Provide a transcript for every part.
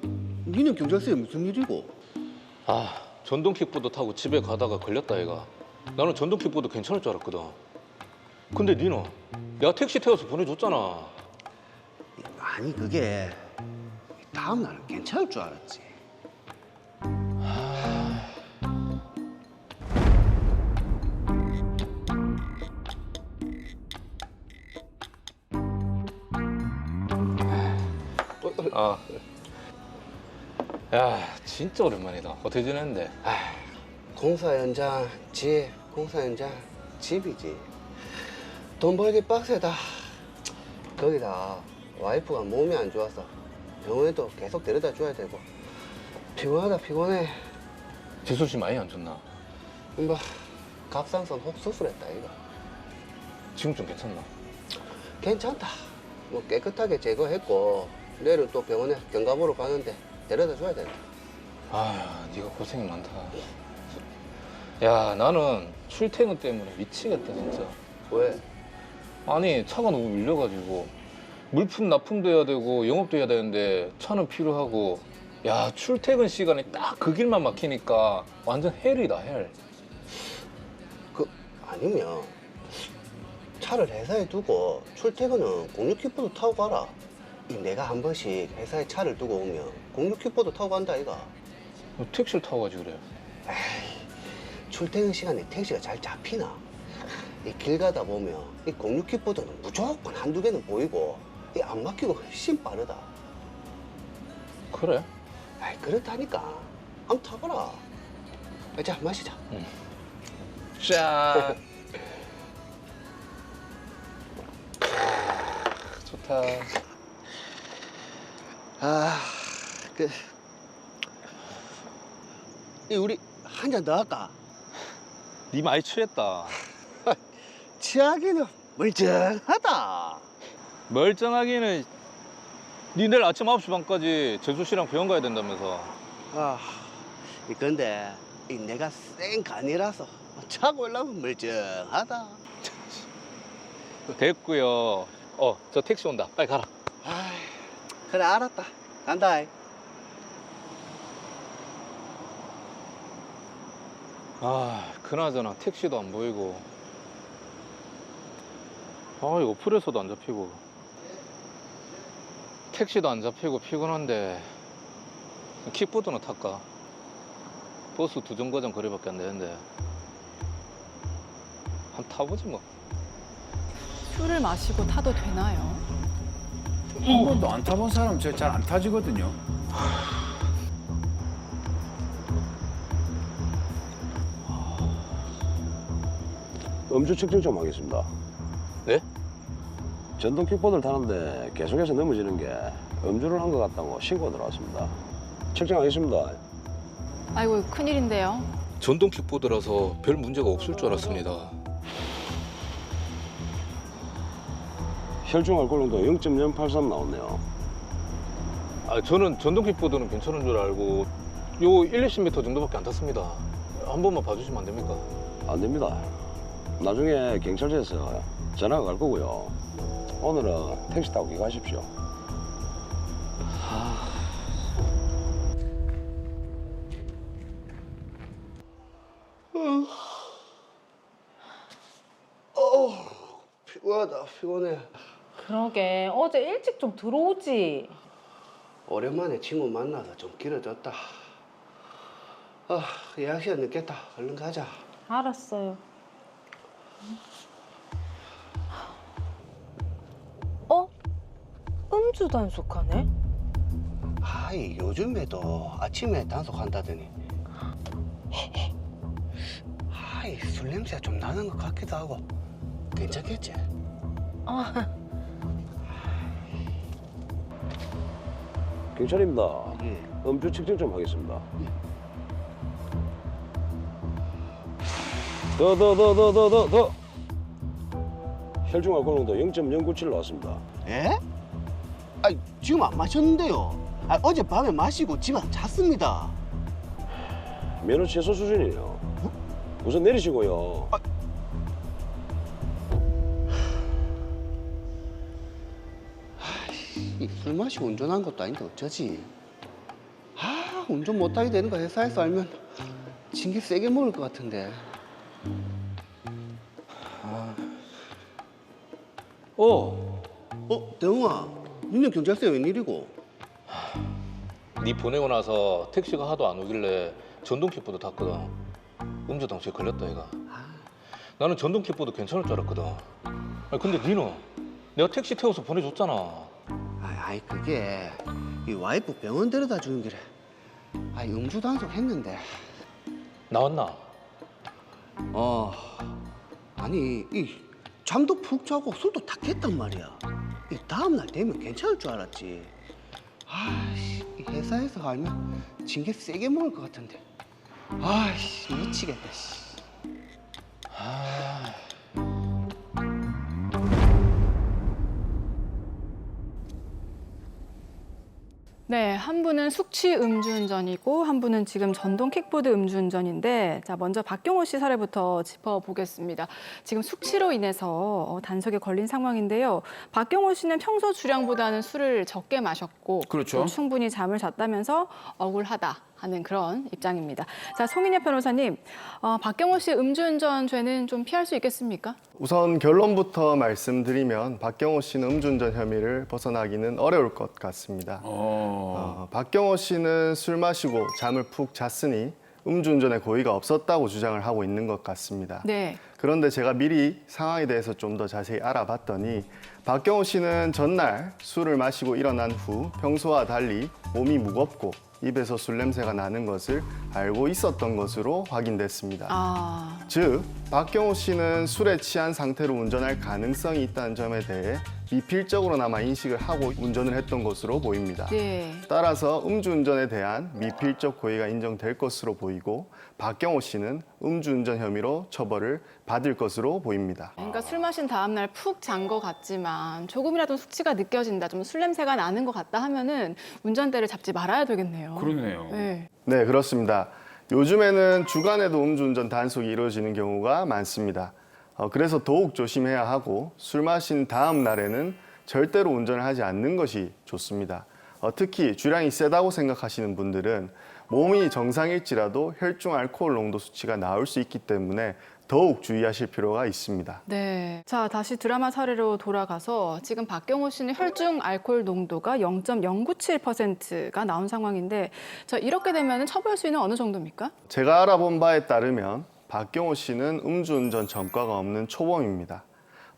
니는 경찰서에 무슨 일이고? 아, 전동 킥보드 타고 집에 가다가 걸렸다 얘가. 나는 전동 킥보드 괜찮을 줄 알았거든. 근데 니는 내가 택시 태워서 보내줬잖아. 아니 그게 다음 날은 괜찮을 줄 알았지. 아, 야, 진짜 오랜만이다. 어떻게 지냈는데? 공사 현장 집, 공사 현장 집이지. 돈 벌기 빡세다. 거기다 와이프가 몸이 안 좋아서 병원에도 계속 데려다 줘야 되고 피곤하다 피곤해. 지수 씨 많이 안 좋나? 뭐 갑상선 혹 수술했다 이거. 지금 좀 괜찮나? 괜찮다. 뭐 깨끗하게 제거했고 내일 또 병원에 경과 보러 가는데 데려다 줘야 된다. 아, 네가 고생이 많다. 야, 나는 출퇴근 때문에 미치겠다 진짜. 왜? 아니, 차가 너무 밀려가지고 물품 납품도 해야 되고 영업도 해야 되는데 차는 필요하고, 야, 출퇴근 시간에 딱 그 길만 막히니까 완전 헬이다 헬. 그 아니면 차를 회사에 두고 출퇴근은 공유 킥보드 타고 가라. 내가 한 번씩 회사에 차를 두고 오면 공유 킥보드 타고 간다 이가. 너 택시를 타고 가지 그래. 출퇴근 시간에 택시가 잘 잡히나? 이 길 가다 보면 이 공유 킥보드는 무조건 한두 개는 보이고 이 안 막히고 훨씬 빠르다. 그래? 아이 그렇다니까. 한번 타봐라. 자 마시자. 짠. 좋다. 이 우리 한 잔 더 할까? 네 많이 취했다. 취하기는 멀쩡하다. 멀쩡하기는. 네 내일 아침 9시 반까지 재수 씨랑 병원 가야 된다면서. 근데 내가 센 간이라서 차고 올라면 멀쩡하다. 됐고요. 저 택시 온다. 빨리 가라. 그래 알았다. 간다. 아, 그나저나 택시도 안 보이고. 이거 어플에서도 안 잡히고. 택시도 안 잡히고 피곤한데 킥보드는 탈까? 버스 2정거장 거리밖에 안 되는데 한번 타보지 뭐. 술을 마시고 타도 되나요? 한 번도 안 타본 사람 잘 안 타지거든요. 음주 측정 좀 하겠습니다. 네? 전동 킥보드를 타는데 계속해서 넘어지는 게 음주를 한 것 같다고 신고 들어왔습니다. 측정하겠습니다. 아이고 큰일인데요. 전동 킥보드라서 별 문제가 없을 줄 알았습니다. 혈중 알코올농도 0.083 나왔네요. 저는 전동 킥보드는 괜찮은 줄 알고 요 1, 20m 정도밖에 안 탔습니다. 한 번만 봐주시면 안 됩니까? 안 됩니다. 나중에 경찰서에서 전화가 갈 거고요. 오늘은 택시 타고 귀가하십시오. 피곤하다 피곤해. 그러게 어제 일찍 좀 들어오지. 오랜만에 친구 만나서 좀 길어졌다. 예약 시간 늦겠다. 얼른 가자. 알았어요. 음주 단속하네? 요즘에도 아침에 단속한다더니. 술 냄새가 좀 나는 것 같기도 하고. 괜찮겠지? 경찰입니다. 예. 음주 측정 좀 하겠습니다. 더. 혈중 알코올농도 0.097 나왔습니다. 예? 지금 안 마셨는데요. 어젯밤에 마시고 집에 잤습니다. 면허 최소 수준이에요. 우선 내리시고요. 술 마시고 운전한 것도 아닌데 어쩌지? 운전 못하게 되는 거 회사에서 알면 징계 세게 먹을 것 같은데. 대웅아, 니네 경찰서에 웬일이고? 네 보내고 나서 택시가 하도 안 오길래 전동 킥보드 탔거든. 음주 당시에 걸렸다 얘가. 나는 전동 킥보드 괜찮을 줄 알았거든. 아니, 근데 니는 내가 택시 태워서 보내줬잖아. 아이 그게 이 와이프 병원 데려다 주는 길에 음주 단속 했는데. 나왔나? 아니 이 잠도 푹 자고 술도 다 깼단 말이야. 이 다음 날 되면 괜찮을 줄 알았지. 아이씨, 이 회사에서 알면 징계 세게 먹을 것 같은데. 아이씨, 미치겠다. 씨. 네, 한 분은 숙취 음주운전이고 한 분은 지금 전동 킥보드 음주운전인데, 자, 먼저 박경호 씨 사례부터 짚어보겠습니다. 지금 숙취로 인해서 단속에 걸린 상황인데요. 박경호 씨는 평소 주량보다는 술을 적게 마셨고 그렇죠. 또 충분히 잠을 잤다면서 억울하다 하는 그런 입장입니다. 자, 송인엽 변호사님, 박경호 씨 음주운전 죄는 좀 피할 수 있겠습니까? 우선 결론부터 말씀드리면 박경호 씨는 음주운전 혐의를 벗어나기는 어려울 것 같습니다. 박경호 씨는 술 마시고 잠을 푹 잤으니 음주운전에 고의가 없었다고 주장을 하고 있는 것 같습니다. 네. 그런데 제가 미리 상황에 대해서 좀 더 자세히 알아봤더니 박경호 씨는 전날 술을 마시고 일어난 후 평소와 달리 몸이 무겁고 입에서 술 냄새가 나는 것을 알고 있었던 것으로 확인됐습니다. 즉, 박경호 씨는 술에 취한 상태로 운전할 가능성이 있다는 점에 대해 미필적으로나마 인식을 하고 운전을 했던 것으로 보입니다. 네. 따라서 음주운전에 대한 미필적 고의가 인정될 것으로 보이고 박경호 씨는 음주운전 혐의로 처벌을 받을 것으로 보입니다. 그러니까 술 마신 다음 날 푹 잔 것 같지만 조금이라도 숙취가 느껴진다, 좀 술 냄새가 나는 것 같다 하면은 운전대를 잡지 말아야 되겠네요. 그러네요. 네. 네, 그렇습니다. 요즘에는 주간에도 음주운전 단속이 이루어지는 경우가 많습니다. 그래서 더욱 조심해야 하고 술 마신 다음 날에는 절대로 운전을 하지 않는 것이 좋습니다. 특히 주량이 세다고 생각하시는 분들은 몸이 정상일지라도 혈중 알코올 농도 수치가 나올 수 있기 때문에 더욱 주의하실 필요가 있습니다. 네. 자, 다시 드라마 사례로 돌아가서 지금 박경호 씨는 혈중 알코올 농도가 0.097%가 나온 상황인데, 자, 이렇게 되면 처벌 수위는 어느 정도입니까? 제가 알아본 바에 따르면 박경호 씨는 음주운전 전과가 없는 초범입니다.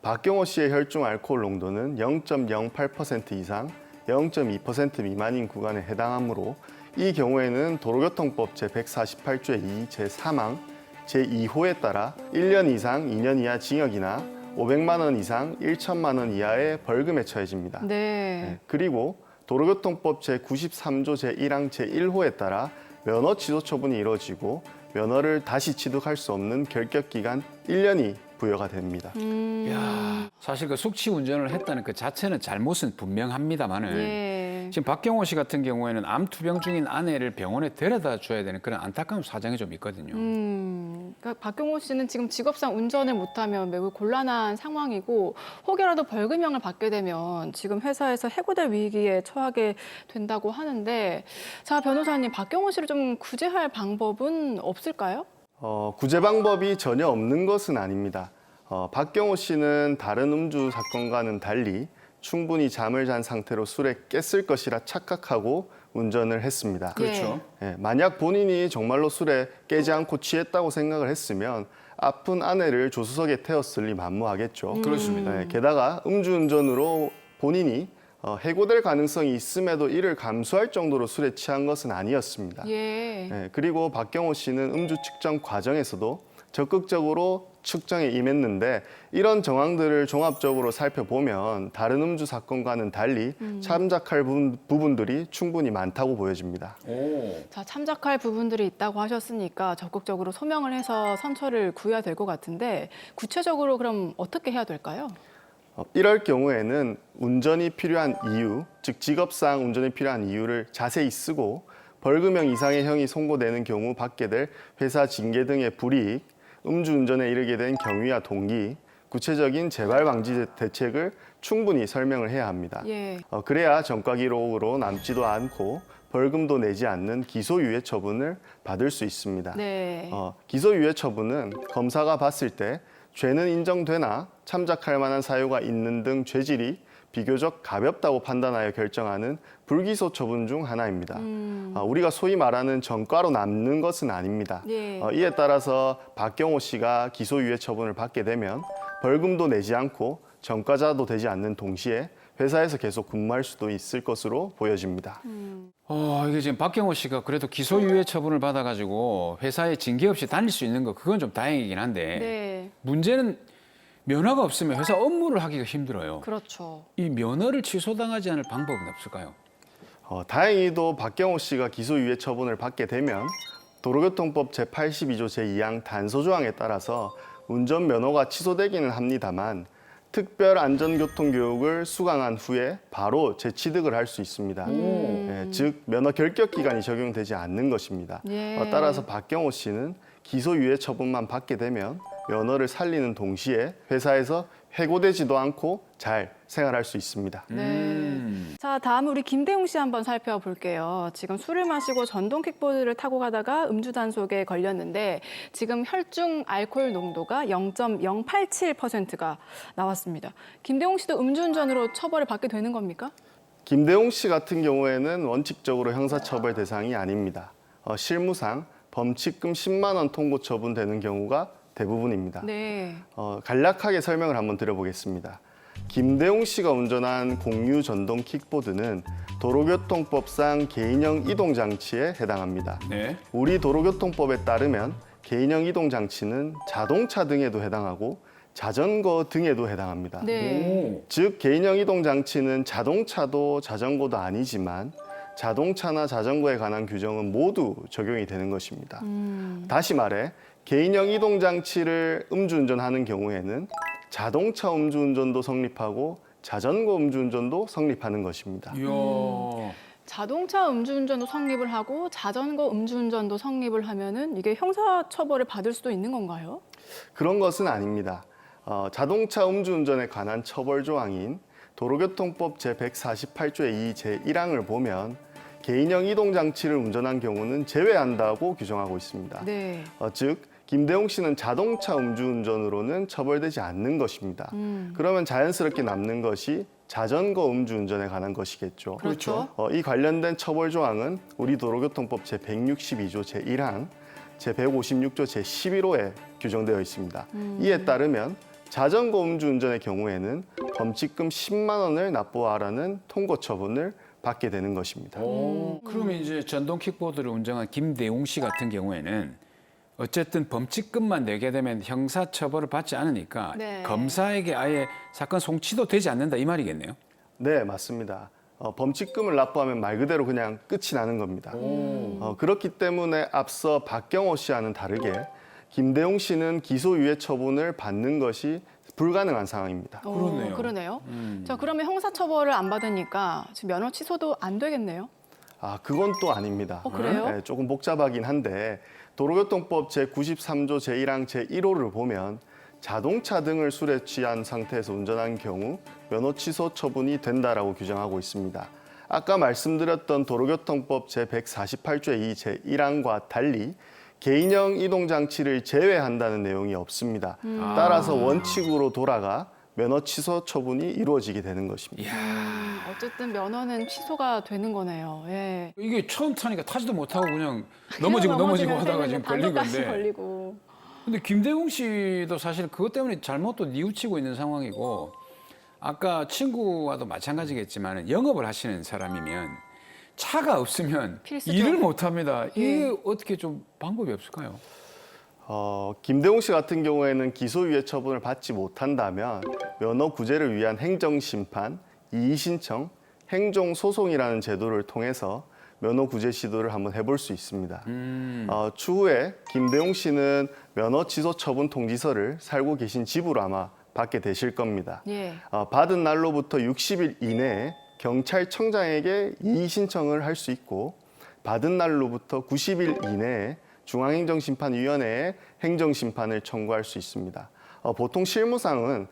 박경호 씨의 혈중 알코올 농도는 0.08% 이상 0.2% 미만인 구간에 해당하므로 이 경우에는 도로교통법 제148조의 2 제3항 제2호에 따라 1년 이상 2년 이하 징역이나 500만 원 이상 1천만 원 이하의 벌금에 처해집니다. 네. 그리고 도로교통법 제93조 제1항 제1호에 따라 면허 취소 처분이 이루어지고 면허를 다시 취득할 수 없는 결격기간 1년이 부여가 됩니다. 야, 사실 그 숙취 운전을 했다는 그 자체는 잘못은 분명합니다만은 예. 지금 박경호 씨 같은 경우에는 암 투병 중인 아내를 병원에 데려다 줘야 되는 그런 안타까운 사정이 좀 있거든요. 그러니까 박경호 씨는 지금 직업상 운전을 못하면 매우 곤란한 상황이고 혹여라도 벌금형을 받게 되면 지금 회사에서 해고될 위기에 처하게 된다고 하는데, 자, 변호사님, 박경호 씨를 좀 구제할 방법은 없을까요? 구제 방법이 전혀 없는 것은 아닙니다. 박경호 씨는 다른 음주 사건과는 달리 충분히 잠을 잔 상태로 술에 깼을 것이라 착각하고 운전을 했습니다. 그렇죠. 만약 본인이 정말로 술에 깨지 않고 취했다고 생각을 했으면 아픈 아내를 조수석에 태웠을 리 만무하겠죠. 그렇습니다. 게다가 음주운전으로 본인이 해고될 가능성이 있음에도 이를 감수할 정도로 술에 취한 것은 아니었습니다. 예. 그리고 박경호 씨는 음주 측정 과정에서도 적극적으로 측정에 임했는데 이런 정황들을 종합적으로 살펴보면 다른 음주 사건과는 달리 참작할 부분들이 충분히 많다고 보여집니다. 자, 참작할 부분들이 있다고 하셨으니까 적극적으로 소명을 해서 선처를 구해야 될 것 같은데, 구체적으로 그럼 어떻게 해야 될까요? 이럴 경우에는 운전이 필요한 이유, 즉 직업상 운전이 필요한 이유를 자세히 쓰고 벌금형 이상의 형이 선고되는 경우 받게 될 회사 징계 등의 불이익, 음주운전에 이르게 된 경위와 동기, 구체적인 재발 방지 대책을 충분히 설명을 해야 합니다. 예. 그래야 전과 기록으로 남지도 않고 벌금도 내지 않는 기소유예 처분을 받을 수 있습니다. 네. 기소유예 처분은 검사가 봤을 때 죄는 인정되나 참작할 만한 사유가 있는 등 죄질이 비교적 가볍다고 판단하여 결정하는 불기소 처분 중 하나입니다. 우리가 소위 말하는 전과로 남는 것은 아닙니다. 예. 이에 따라서 박경호 씨가 기소유예 처분을 받게 되면 벌금도 내지 않고 전과자도 되지 않는 동시에 회사에서 계속 근무할 수도 있을 것으로 보여집니다. 이게 지금 박경호 씨가 그래도 기소유예 처분을 받아가지고 회사에 징계 없이 다닐 수 있는 거 그건 좀 다행이긴 한데 네. 문제는 면허가 없으면 회사 업무를 하기가 힘들어요. 그렇죠. 이 면허를 취소당하지 않을 방법은 없을까요? 다행히도 박경호 씨가 기소유예 처분을 받게 되면 도로교통법 제82조 제2항 단서 조항에 따라서 운전면허가 취소되기는 합니다만 특별 안전교통 교육을 수강한 후에 바로 재취득을 할 수 있습니다. 즉 면허 결격 기간이 적용되지 않는 것입니다. 예. 따라서 박경호 씨는 기소유예 처분만 받게 되면 면허를 살리는 동시에 회사에서 해고되지도 않고 잘 생활할 수 있습니다. 네. 자, 다음 우리 김대웅 씨 한번 살펴볼게요. 지금 술을 마시고 전동 킥보드를 타고 가다가 음주 단속에 걸렸는데 지금 혈중 알코올 농도가 0.087%가 나왔습니다. 김대웅 씨도 음주운전으로 처벌을 받게 되는 겁니까? 김대웅 씨 같은 경우에는 원칙적으로 형사처벌 대상이 아닙니다. 실무상 범칙금 10만 원 통고 처분되는 경우가 대부분입니다. 네. 간략하게 설명을 한번 드려보겠습니다. 김대웅 씨가 운전한 공유 전동 킥보드는 도로교통법상 개인형 이동장치에 해당합니다. 네. 우리 도로교통법에 따르면 개인형 이동장치는 자동차 등에도 해당하고 자전거 등에도 해당합니다. 네. 즉 개인형 이동장치는 자동차도 자전거도 아니지만 자동차나 자전거에 관한 규정은 모두 적용이 되는 것입니다. 다시 말해 개인형 이동장치를 음주운전하는 경우에는 자동차 음주운전도 성립하고 자전거 음주운전도 성립하는 것입니다. 이야. 자동차 음주운전도 성립을 하고 자전거 음주운전도 성립을 하면은 이게 형사처벌을 받을 수도 있는 건가요? 그런 것은 아닙니다. 자동차 음주운전에 관한 처벌 조항인 도로교통법 제148조의 2 제1항을 보면 개인형 이동장치를 운전한 경우는 제외한다고 규정하고 있습니다. 네. 즉 김대웅 씨는 자동차 음주운전으로는 처벌되지 않는 것입니다. 그러면 자연스럽게 남는 것이 자전거 음주운전에 관한 것이겠죠. 그렇죠. 이 관련된 처벌 조항은 우리 도로교통법 제162조 제1항, 제156조 제11호에 규정되어 있습니다. 이에 따르면 자전거 음주운전의 경우에는 범칙금 10만 원을 납부하라는 통고 처분을 받게 되는 것입니다. 그러면 이제 전동 킥보드를 운전한 김대웅 씨 같은 경우에는 어쨌든 범칙금만 내게 되면 형사처벌을 받지 않으니까 네. 검사에게 아예 사건 송치도 되지 않는다 이 말이겠네요. 네, 맞습니다. 범칙금을 납부하면 말 그대로 그냥 끝이 나는 겁니다. 그렇기 때문에 앞서 박경호 씨와는 다르게 김대웅 씨는 기소유예 처분을 받는 것이 불가능한 상황입니다. 그렇네요. 그러네요. 자, 그러면 형사처벌을 안 받으니까 지금 면허 취소도 안 되겠네요. 그건 또 아닙니다. 그래요? 네, 조금 복잡하긴 한데 도로교통법 제93조 제1항 제1호를 보면 자동차 등을 술에 취한 상태에서 운전한 경우 면허 취소 처분이 된다라고 규정하고 있습니다. 아까 말씀드렸던 도로교통법 제148조의 2 제1항과 달리 개인형 이동장치를 제외한다는 내용이 없습니다. 따라서 원칙으로 돌아가 면허 취소 처분이 이루어지게 되는 것입니다. 어쨌든 면허는 취소가 되는 거네요. 예. 이게 처음 타니까 타지도 못하고 그냥 넘어지고 하다가 지금 걸린 건데. 걸리고. 근데 김대웅 씨도 사실 그것 때문에 잘못 또 뉘우치고 있는 상황이고 아까 친구와도 마찬가지겠지만 영업을 하시는 사람이면 차가 없으면 필수죠. 일을 못 합니다. 이게 예. 어떻게 좀 방법이 없을까요? 김대웅 씨 같은 경우에는 기소유예 처분을 받지 못한다면 면허 구제를 위한 행정심판, 이의신청, 행정소송이라는 제도를 통해서 면허 구제 시도를 한번 해볼 수 있습니다. 추후에 김대웅 씨는 면허 취소 처분 통지서를 살고 계신 집으로 아마 받게 되실 겁니다. 예. 받은 날로부터 60일 이내에 경찰청장에게 이의 신청을 할 수 있고 받은 날로부터 90일 이내에 중앙행정심판위원회에 행정심판을 청구할 수 있습니다. 보통 실무상은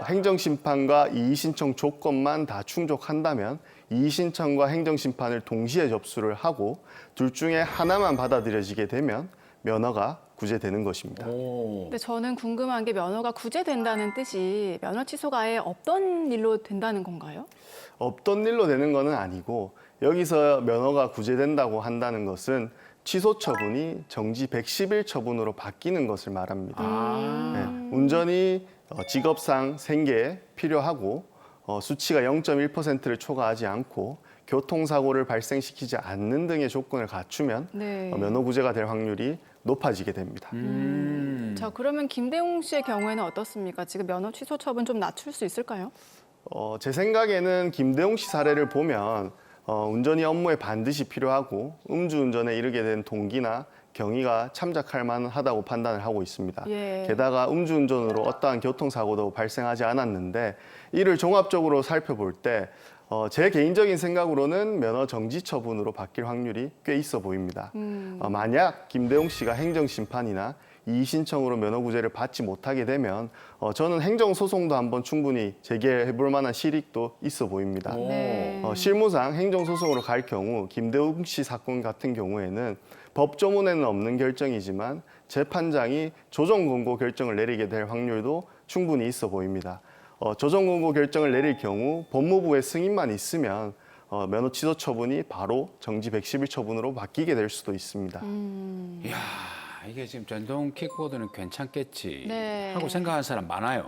행정심판과 이의신청 조건만 다 충족한다면 이의신청과 행정심판을 동시에 접수를 하고 둘 중에 하나만 받아들여지게 되면 면허가 구제되는 것입니다. 근데 저는 궁금한 게 면허가 구제된다는 뜻이 면허 취소가 아예 없던 일로 된다는 건가요? 없던 일로 되는 것은 아니고 여기서 면허가 구제된다고 한다는 것은 취소 처분이 정지 110일 처분으로 바뀌는 것을 말합니다. 네, 운전이 직업상 생계에 필요하고 수치가 0.1%를 초과하지 않고 교통사고를 발생시키지 않는 등의 조건을 갖추면 네. 면허 구제가 될 확률이 높아지게 됩니다. 자, 그러면 김대웅 씨의 경우에는 어떻습니까? 지금 면허 취소 처분 좀 낮출 수 있을까요? 제 생각에는 김대웅 씨 사례를 보면 운전이 업무에 반드시 필요하고 음주운전에 이르게 된 동기나 경위가 참작할 만하다고 판단을 하고 있습니다. 예. 게다가 음주운전으로 어떠한 교통사고도 발생하지 않았는데 이를 종합적으로 살펴볼 때 제 개인적인 생각으로는 면허 정지 처분으로 바뀔 확률이 꽤 있어 보입니다. 만약 김대웅 씨가 행정심판이나 이의신청으로 면허구제를 받지 못하게 되면 저는 행정소송도 한번 충분히 제기해 볼 만한 실익도 있어 보입니다. 네. 실무상 행정소송으로 갈 경우 김대웅 씨 사건 같은 경우에는 법조문에는 없는 결정이지만 재판장이 조정권고 결정을 내리게 될 확률도 충분히 있어 보입니다. 조정권고 결정을 내릴 경우 법무부의 승인만 있으면 면허 취소 처분이 바로 정지 110일 처분으로 바뀌게 될 수도 있습니다. 이야, 이게 지금 전동 킥보드는 괜찮겠지 네. 하고 생각하는 사람 많아요.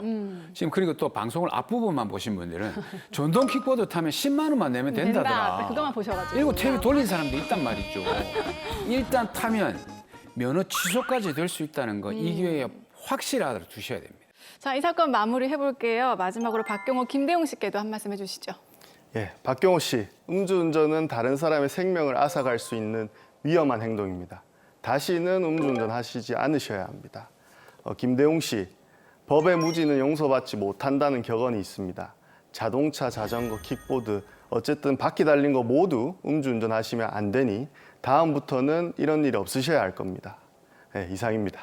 지금 그리고 또 방송을 앞부분만 보신 분들은 전동 킥보드 타면 10만 원만 내면 된다더라. 된다. 그것만 보셔가지고. 이러고 TV 돌린 사람도 있단 말이죠. 일단 타면 면허 취소까지 될 수 있다는 거 이 기회에 확실하게 두셔야 됩니다. 자, 이 사건 마무리 해볼게요. 마지막으로 박경호, 김대웅 씨께도 한 말씀 해주시죠. 예, 박경호 씨, 음주운전은 다른 사람의 생명을 앗아갈 수 있는 위험한 행동입니다. 다시는 음주운전 하시지 않으셔야 합니다. 김대웅 씨, 법의 무지는 용서받지 못한다는 격언이 있습니다. 자동차, 자전거, 킥보드, 어쨌든 바퀴 달린 거 모두 음주운전 하시면 안 되니 다음부터는 이런 일이 없으셔야 할 겁니다. 예, 이상입니다.